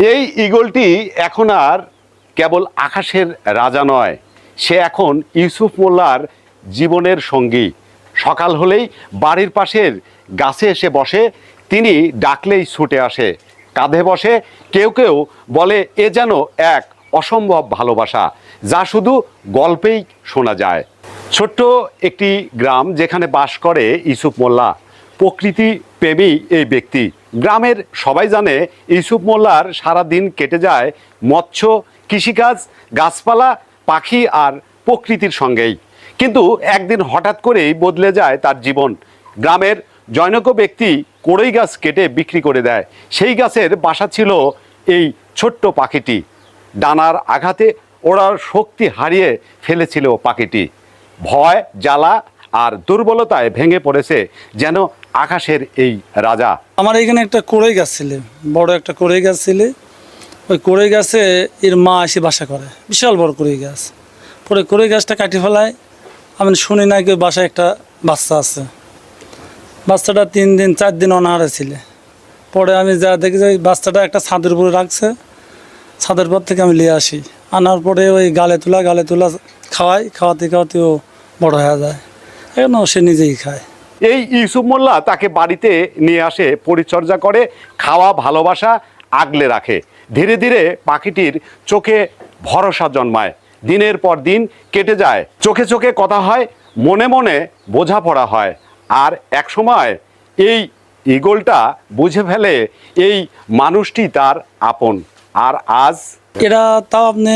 এই ঈগলটি এখন আর কেবল আকাশের রাজা নয়, সে এখন ইউসুফ মোল্লার জীবনের সঙ্গী। সকাল হলেই বাড়ির পাশের গাছে এসে বসে, তিনি ডাকলেই ছুটে আসে, কাঁধে বসে। কেউ কেউ বলে এ যেন এক অসম্ভব ভালোবাসা, যা শুধু গল্পেই শোনা যায়। ছোট্ট একটি গ্রাম যেখানে বাস করে ইউসুফ মোল্লা, প্রকৃতি প্রেমী এই ব্যক্তি। গ্রামের সবাই জানে ইউসুফ মোল্লার সারা দিন কেটে যায় মৎস্য, কৃষিকাজ, গাছপালা, পাখি আর প্রকৃতির সঙ্গেই। কিন্তু একদিন হঠাৎ করেই বদলে যায় তার জীবন। গ্রামের জনৈক ব্যক্তি কড়ই গাছ কেটে বিক্রি করে দেয়। সেই গাছের বাসা ছিল এই ছোট্ট পাখিটি। ডানার আঘাতে ওড়ার শক্তি হারিয়ে ফেলেছিল পাখিটি। ভয়, জ্বালা আর দুর্বলতায় ভেঙে পড়েছে যেন আকাশের এই রাজা। আমার এখানে একটা কড়ই গাছ ছিল, বড় একটা কড়ই গাছ ছিল। ওই কড়ই গাছে এর মা এসে বাসা করে, বিশাল বড় কড়ই গাছ। পরে কড়ই গাছটা কাটি ফেলায়। আমি শুনি নাকি ওই বাসায় একটা বাচ্চা আছে। বাচ্চাটা 3 দিন 4 দিন অনাহারে ছিল। পরে আমি যা দেখি যে ওই বাচ্চাটা একটা ছাদের উপরে রাখছে। ছাদের পর থেকে আমি নিয়ে আসি, আনার পরে ওই গালে তোলা খাওয়াতে খাওয়াতে ও বড় হয়ে যায়। এখন সে নিজেই খায়। এই ইউসুফ মোল্লা তাকে বাড়িতে নিয়ে আসে, পরিচর্যা করে, খাওয়া, ভালোবাসা আগলে রাখে। ধীরে ধীরে পাখিটির চোখে ভরসা জন্মায়। দিনের পর দিন কেটে যায়, চোখে চোখে কথা হয়, মনে মনে বোঝাপড়া হয়। আর এক সময় এই ঈগলটা বুঝে ফেলে এই মানুষটি তার আপন। আর আজ এরা তাও আপনি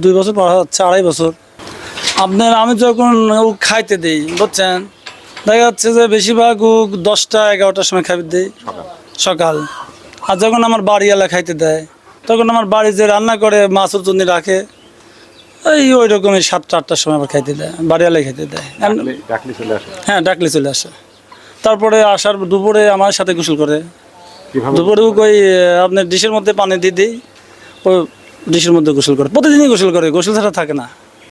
2 বছর পর হচ্ছে, 2.5 বছর। আপনার আমি যখন ও খাইতে দিই, বুঝছেন, দেখা যাচ্ছে যে বেশিরভাগ ও 10টা 11টার সময় খাইতে দিই সকাল। আর যখন আমার বাড়িওয়ালা খাইতে দেয়, তখন আমার বাড়ি যে রান্না করে মাছের জন্য রাখে, ওই রকমই 7টা 8টার সময় আবার খাইতে দেয়, বাড়িওয়ালাই খাইতে দেয়। হ্যাঁ, ডাকলে চলে আসে। তারপরে আসার দুপুরে আমার সাথে গোসল করে। দুপুরে ওই আপনার ডিশের মধ্যে পানি দিয়ে দিই, ও ডিশের মধ্যে গোসল করে। প্রতিদিনই গোসল করে, গোসল ছাড়া থাকে না।